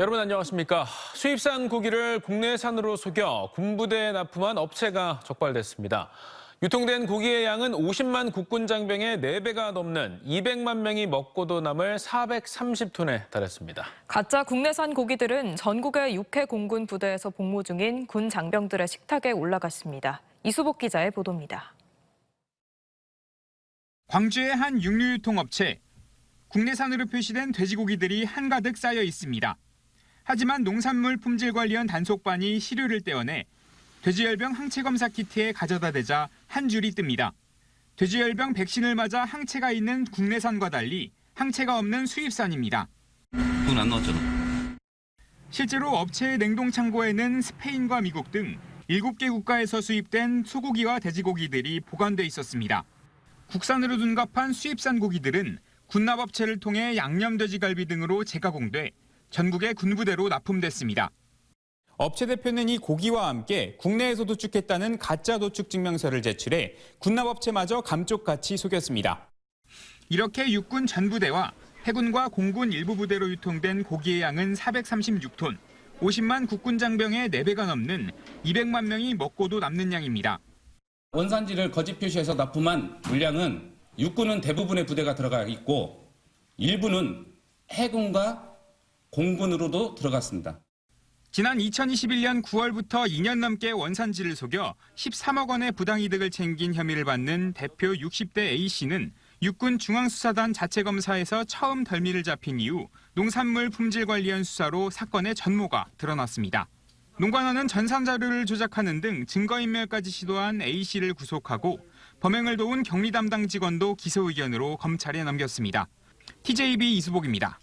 여러분 안녕하십니까. 수입산 고기를 국내산으로 속여 군부대에 납품한 업체가 적발됐습니다. 유통된 고기의 양은 50만 국군 장병의 4배가 넘는 200만 명이 먹고도 남을 430톤에 달했습니다. 가짜 국내산 고기들은 전국의 육해 공군 부대에서 복무 중인 군 장병들의 식탁에 올라갔습니다. 이수복 기자의 보도입니다. 광주의 한 육류 유통업체. 국내산으로 표시된 돼지고기들이 한가득 쌓여 있습니다. 하지만 농산물 품질관리원 단속반이 시료를 떼어내 돼지열병 항체검사 키트에 가져다 대자 한 줄이 뜹니다. 돼지열병 백신을 맞아 항체가 있는 국내산과 달리 항체가 없는 수입산입니다. 그건 안 나왔잖아. 실제로 업체의 냉동창고에는 스페인과 미국 등 7개 국가에서 수입된 소고기와 돼지고기들이 보관돼 있었습니다. 국산으로 둔갑한 수입산 고기들은 군납업체를 통해 양념돼지갈비 등으로 재가공돼 전국의 군부대로 납품됐습니다. 업체 대표는 이 고기와 함께 국내에서 도축했다는 가짜 도축 증명서를 제출해 군납업체마저 감쪽같이 속였습니다. 이렇게 육군 전부대와 해군과 공군 일부 부대로 유통된 고기의 양은 436톤, 50만 국군 장병의 4배가 넘는 200만 명이 먹고도 남는 양입니다. 원산지를 거짓 표시해서 납품한 물량은 육군은 대부분의 부대가 들어가 있고 일부는 해군과 공군으로도 들어갔습니다. 지난 2021년 9월부터 2년 넘게 원산지를 속여 13억 원의 부당이득을 챙긴 혐의를 받는 대표 60대 A씨는 육군 중앙수사단 자체검사에서 처음 덜미를 잡힌 이후 농산물 품질관리원 수사로 사건의 전모가 드러났습니다. 농관원은 전산자료를 조작하는 등 증거인멸까지 시도한 A씨를 구속하고 범행을 도운 격리 담당 직원도 기소 의견으로 검찰에 넘겼습니다. TJB 이수복입니다.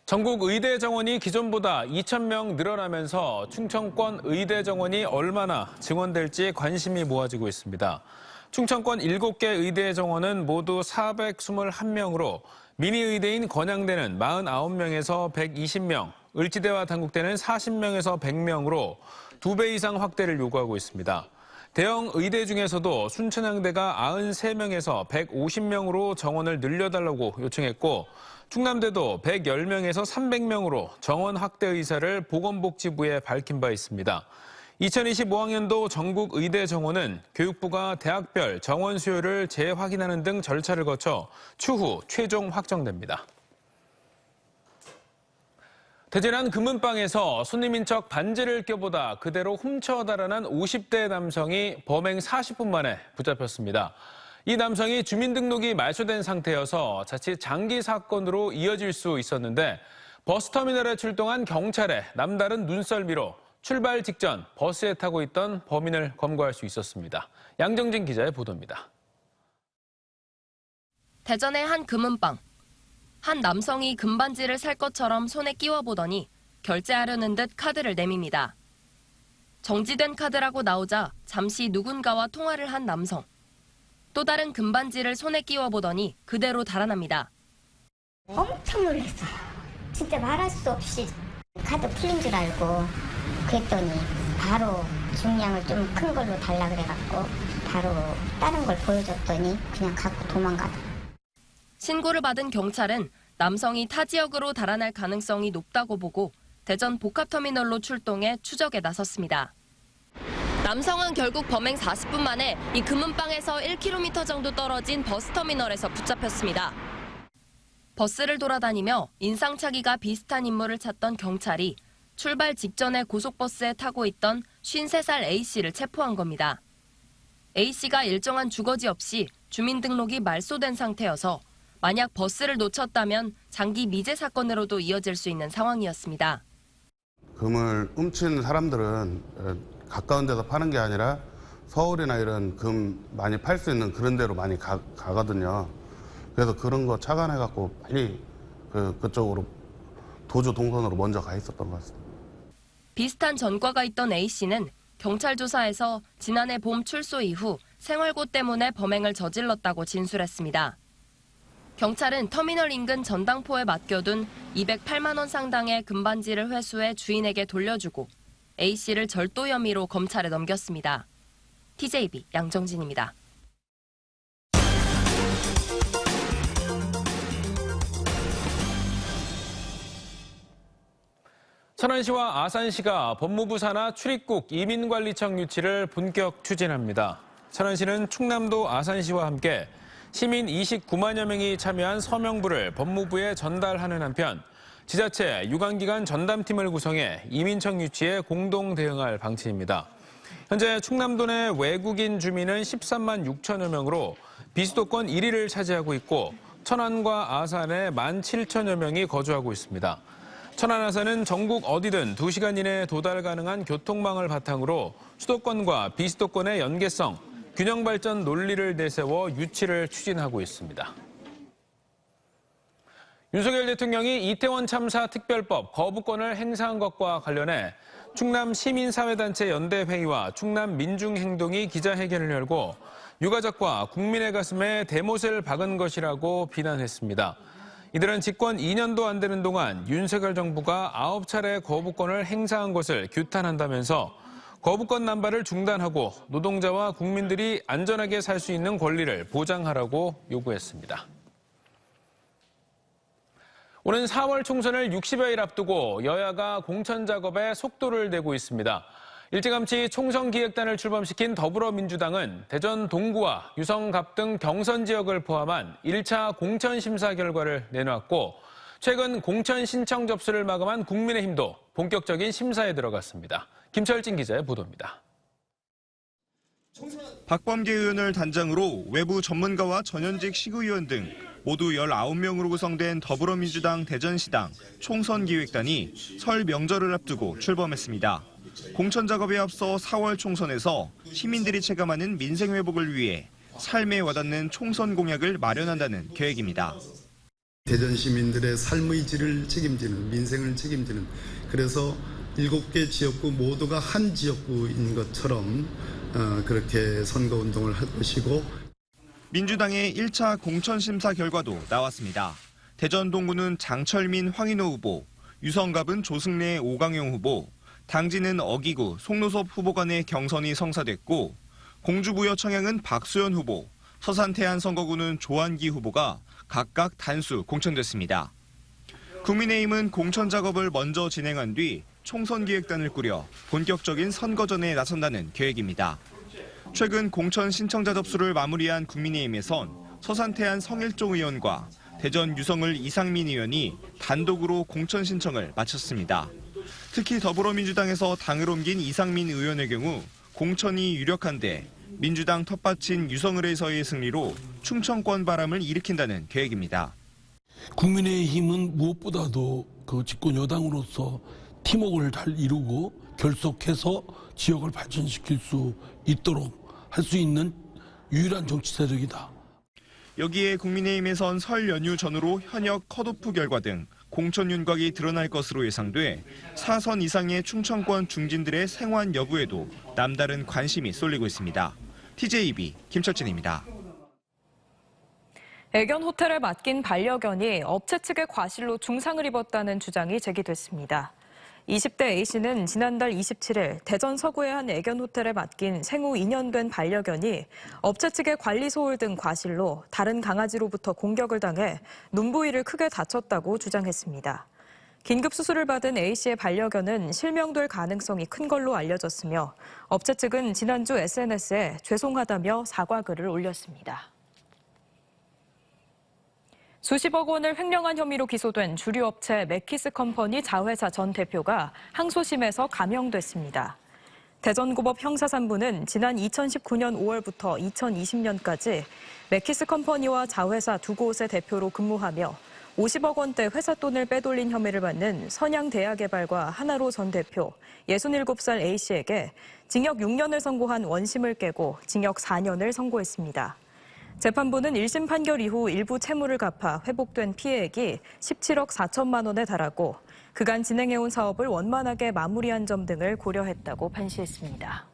전국 의대 정원이 기존보다 2,000명 늘어나면서 충청권 의대 정원이 얼마나 증원될지 관심이 모아지고 있습니다. 충청권 7개 의대 정원은 모두 421명으로 미니 의대인 건양대는 49명에서 120명, 을지대와 단국대는 40명에서 100명으로 2배 이상 확대를 요구하고 있습니다. 대형 의대 중에서도 순천향대가 93명에서 150명으로 정원을 늘려달라고 요청했고 충남대도 110명에서 300명으로 정원 확대 의사를 보건복지부에 밝힌 바 있습니다. 2025학년도 전국 의대 정원은 교육부가 대학별 정원 수요를 재확인하는 등 절차를 거쳐 추후 최종 확정됩니다. 대전한 금은방에서 손님인 척 반지를 껴보다 그대로 훔쳐 달아난 50대 남성이 범행 40분 만에 붙잡혔습니다. 이 남성이 주민등록이 말소된 상태여서 자칫 장기 사건으로 이어질 수 있었는데 버스터미널에 출동한 경찰의 남다른 눈썰미로 출발 직전 버스에 타고 있던 범인을 검거할 수 있었습니다. 양정진 기자의 보도입니다. 대전의 한 금은방. 한 남성이 금반지를 살 것처럼 손에 끼워보더니 결제하려는 듯 카드를 내밉니다. 정지된 카드라고 나오자 잠시 누군가와 통화를 한 남성. 또 다른 금반지를 손에 끼워보더니 그대로 달아납니다. 엄청 놀랐어요. 진짜 말할 수 없이 카드 풀린 줄 알고 그랬더니 바로 중량을 좀 큰 걸로 달라 그래갖고 바로 다른 걸 보여줬더니 그냥 갖고 도망가더라고요. 신고를 받은 경찰은 남성이 타 지역으로 달아날 가능성이 높다고 보고 대전 복합터미널로 출동해 추적에 나섰습니다. 남성은 결국 범행 40분 만에 이 금은방에서 1km 정도 떨어진 버스터미널에서 붙잡혔습니다. 버스를 돌아다니며 인상착의가 비슷한 인물을 찾던 경찰이 출발 직전에 고속버스에 타고 있던 53살 A씨를 체포한 겁니다. A씨가 일정한 주거지 없이 주민등록이 말소된 상태여서 만약 버스를 놓쳤다면 장기 미제 사건으로도 이어질 수 있는 상황이었습니다. 금을 훔친 사람들은 가까운 데서 파는 게 아니라 서울이나 이런 금 많이 팔 수 있는 그런 데로 많이 가거든요. 그래서 그런 거 착안해갖고 빨리 그쪽으로 도주 동선으로 먼저 가 있었던 것 같습니다. 비슷한 전과가 있던 A씨는 경찰 조사에서 지난해 봄 출소 이후 생활고 때문에 범행을 저질렀다고 진술했습니다. 경찰은 터미널 인근 전당포에 맡겨둔 208만 원 상당의 금반지를 회수해 주인에게 돌려주고 A씨를 절도 혐의로 검찰에 넘겼습니다. TJB 양정진입니다. 천안시와 아산시가 법무부 산하 출입국 이민관리청 유치를 본격 추진합니다. 천안시는 충남도 아산시와 함께 시민 29만여 명이 참여한 서명부를 법무부에 전달하는 한편 지자체, 유관기관 전담팀을 구성해 이민청 유치에 공동 대응할 방침입니다. 현재 충남도 내 외국인 주민은 13만 6천여 명으로 비수도권 1위를 차지하고 있고 천안과 아산에 1만 7천여 명이 거주하고 있습니다. 천안, 아산은 전국 어디든 2시간 이내에 도달 가능한 교통망을 바탕으로 수도권과 비수도권의 연계성, 균형 발전 논리를 내세워 유치를 추진하고 있습니다. 윤석열 대통령이 이태원 참사 특별법 거부권을 행사한 것과 관련해 충남 시민사회단체 연대회의와 충남 민중행동이 기자회견을 열고 유가족과 국민의 가슴에 대못을 박은 것이라고 비난했습니다. 이들은 집권 2년도 안 되는 동안 윤석열 정부가 9차례 거부권을 행사한 것을 규탄한다면서 거부권 남발을 중단하고 노동자와 국민들이 안전하게 살 수 있는 권리를 보장하라고 요구했습니다. 오는 4월 총선을 60여일 앞두고 여야가 공천 작업에 속도를 내고 있습니다. 일찌감치 총선 기획단을 출범시킨 더불어민주당은 대전 동구와 유성갑 등 경선 지역을 포함한 1차 공천 심사 결과를 내놓았고 최근 공천 신청 접수를 마감한 국민의힘도 본격적인 심사에 들어갔습니다. 김철진 기자의 보도입니다. 박범계 의원을 단장으로 외부 전문가와 전현직 시의원 등 모두 19명으로 구성된 더불어민주당 대전시당 총선기획단이 설 명절을 앞두고 출범했습니다. 공천 작업에 앞서 4월 총선에서 시민들이 체감하는 민생 회복을 위해 삶에 와닿는 총선 공약을 마련한다는 계획입니다. 대전 시민들의 삶의 질을 책임지는, 민생을 책임지는, 그래서 7개 지역구 모두가 한 지역구인 것처럼 그렇게 선거운동을 할 것이고. 민주당의 1차 공천심사 결과도 나왔습니다. 대전 동구는 장철민 황인호 후보, 유성갑은 조승래 오강용 후보, 당진은 어기구 송노섭 후보 간의 경선이 성사됐고 공주부여 청양은 박수현 후보, 서산태안 선거구는 조한기 후보가 각각 단수 공천됐습니다. 국민의힘은 공천 작업을 먼저 진행한 뒤 총선기획단을 꾸려 본격적인 선거전에 나선다는 계획입니다. 최근 공천 신청자 접수를 마무리한 국민의힘에선 서산태안 성일종 의원과 대전 유성을 이상민 의원이 단독으로 공천 신청을 마쳤습니다. 특히 더불어민주당에서 당을 옮긴 이상민 의원의 경우 공천이 유력한데 민주당 텃밭인 유성을에서의 승리로 충청권 바람을 일으킨다는 계획입니다. 국민의힘은 무엇보다도 그 집권 여당으로서 팀워크를 잘 이루고 결속해서 지역을 발전시킬 수 있도록 할 수 있는 유일한 정치 세력이다. 여기에 국민의힘에선 설 연휴 전후로 현역 컷오프 결과 등 공천 윤곽이 드러날 것으로 예상돼 4선 이상의 충청권 중진들의 생환 여부에도 남다른 관심이 쏠리고 있습니다. TJB 김철진입니다. 애견 호텔에 맡긴 반려견이 업체 측의 과실로 중상을 입었다는 주장이 제기됐습니다. 20대 A씨는 지난달 27일 대전 서구의 한 애견 호텔에 맡긴 생후 2년 된 반려견이 업체 측의 관리 소홀 등 과실로 다른 강아지로부터 공격을 당해 눈 부위를 크게 다쳤다고 주장했습니다. 긴급 수술을 받은 A씨의 반려견은 실명될 가능성이 큰 걸로 알려졌으며 업체 측은 지난주 SNS에 죄송하다며 사과글을 올렸습니다. 수십억 원을 횡령한 혐의로 기소된 주류업체 맥키스컴퍼니 자회사 전 대표가 항소심에서 감형됐습니다. 대전고법 형사3부는 지난 2019년 5월부터 2020년까지 맥키스컴퍼니와 자회사 두 곳의 대표로 근무하며 50억 원대 회사 돈을 빼돌린 혐의를 받는 선양대야개발과 하나로 전 대표 67살 A씨에게 징역 6년을 선고한 원심을 깨고 징역 4년을 선고했습니다. 재판부는 1심 판결 이후 일부 채무를 갚아 회복된 피해액이 17억 4천만 원에 달하고 그간 진행해온 사업을 원만하게 마무리한 점 등을 고려했다고 판시했습니다.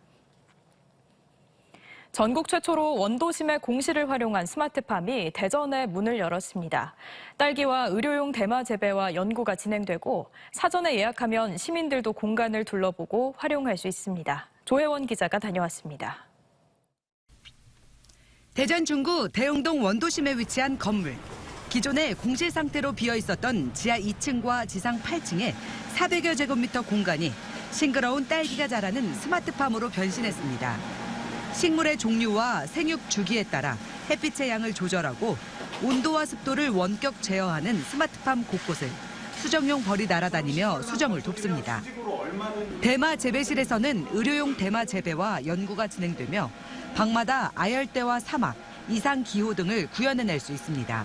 전국 최초로 원도심의 공시를 활용한 스마트팜이 대전에 문을 열었습니다. 딸기와 의료용 대마 재배와 연구가 진행되고 사전에 예약하면 시민들도 공간을 둘러보고 활용할 수 있습니다. 조혜원 기자가 다녀왔습니다. 대전 중구 대흥동 원도심에 위치한 건물. 기존에 공실 상태로 비어 있었던 지하 2층과 지상 8층에 400여 제곱미터 공간이 싱그러운 딸기가 자라는 스마트팜으로 변신했습니다. 식물의 종류와 생육 주기에 따라 햇빛의 양을 조절하고 온도와 습도를 원격 제어하는 스마트팜 곳곳을 수정용 벌이 날아다니며 수정을 돕습니다. 대마 재배실에서는 의료용 대마 재배와 연구가 진행되며 방마다 아열대와 사막, 이상 기후 등을 구현해낼 수 있습니다.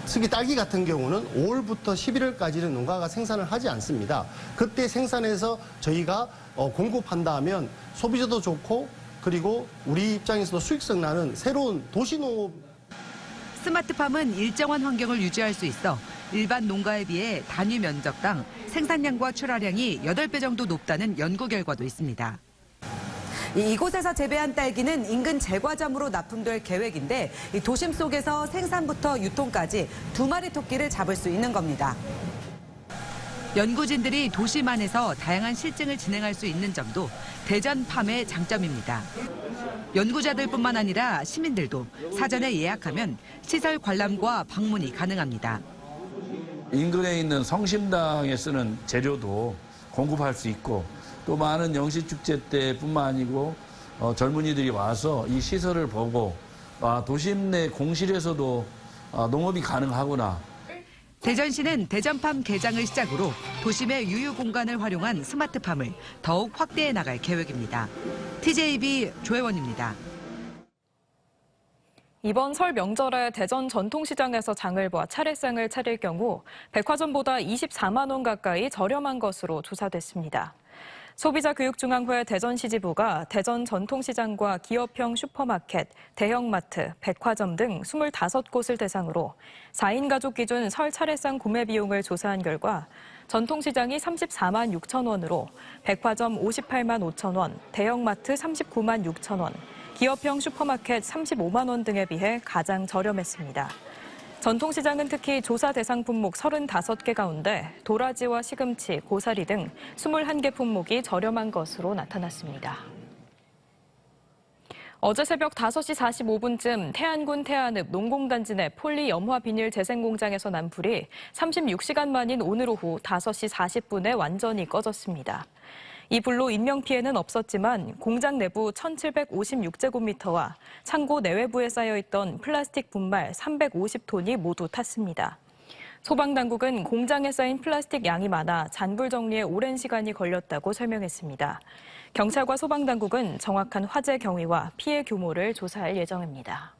특히 딸기 같은 경우는 5월부터 11월까지는 농가가 생산을 하지 않습니다. 그때 생산해서 저희가 공급한다 하면 소비자도 좋고 그리고 우리 입장에서도 수익성 나는 새로운 도시농업. 스마트팜은 일정한 환경을 유지할 수 있어 일반 농가에 비해 단위 면적당 생산량과 출하량이 8배 정도 높다는 연구 결과도 있습니다. 이곳에서 재배한 딸기는 인근 제과점으로 납품될 계획인데 도심 속에서 생산부터 유통까지 2마리 토끼를 잡을 수 있는 겁니다. 연구진들이 도심 안에서 다양한 실증을 진행할 수 있는 점도 대전팜의 장점입니다. 연구자들뿐만 아니라 시민들도 사전에 예약하면 시설 관람과 방문이 가능합니다. 인근에 있는 성심당에 쓰는 재료도 공급할 수 있고 또 많은 영시축제 때뿐만 아니고 젊은이들이 와서 이 시설을 보고 도심 내 공실에서도 농업이 가능하구나. 대전시는 대전팜 개장을 시작으로 도심의 유휴 공간을 활용한 스마트팜을 더욱 확대해 나갈 계획입니다. TJB 조혜원입니다. 이번 설 명절에 대전 전통시장에서 장을 봐 차례상을 차릴 경우 백화점보다 24만 원 가까이 저렴한 것으로 조사됐습니다. 소비자교육중앙회 대전시지부가 대전 전통시장과 기업형 슈퍼마켓, 대형마트, 백화점 등 25곳을 대상으로 4인 가족 기준 설 차례상 구매 비용을 조사한 결과 전통시장이 34만 6천 원으로 백화점 58만 5천 원, 대형마트 39만 6천 원, 기업형 슈퍼마켓 35만 원 등에 비해 가장 저렴했습니다. 전통시장은 특히 조사 대상 품목 35개 가운데 도라지와 시금치, 고사리 등 21개 품목이 저렴한 것으로 나타났습니다. 어제 새벽 5시 45분쯤 태안군 태안읍 농공단지 내 폴리 염화 비닐 재생 공장에서 난 불이 36시간 만인 오늘 오후 5시 40분에 완전히 꺼졌습니다. 이 불로 인명피해는 없었지만 공장 내부 1,756제곱미터와 창고 내외부에 쌓여있던 플라스틱 분말 350톤이 모두 탔습니다. 소방당국은 공장에 쌓인 플라스틱 양이 많아 잔불 정리에 오랜 시간이 걸렸다고 설명했습니다. 경찰과 소방당국은 정확한 화재 경위와 피해 규모를 조사할 예정입니다.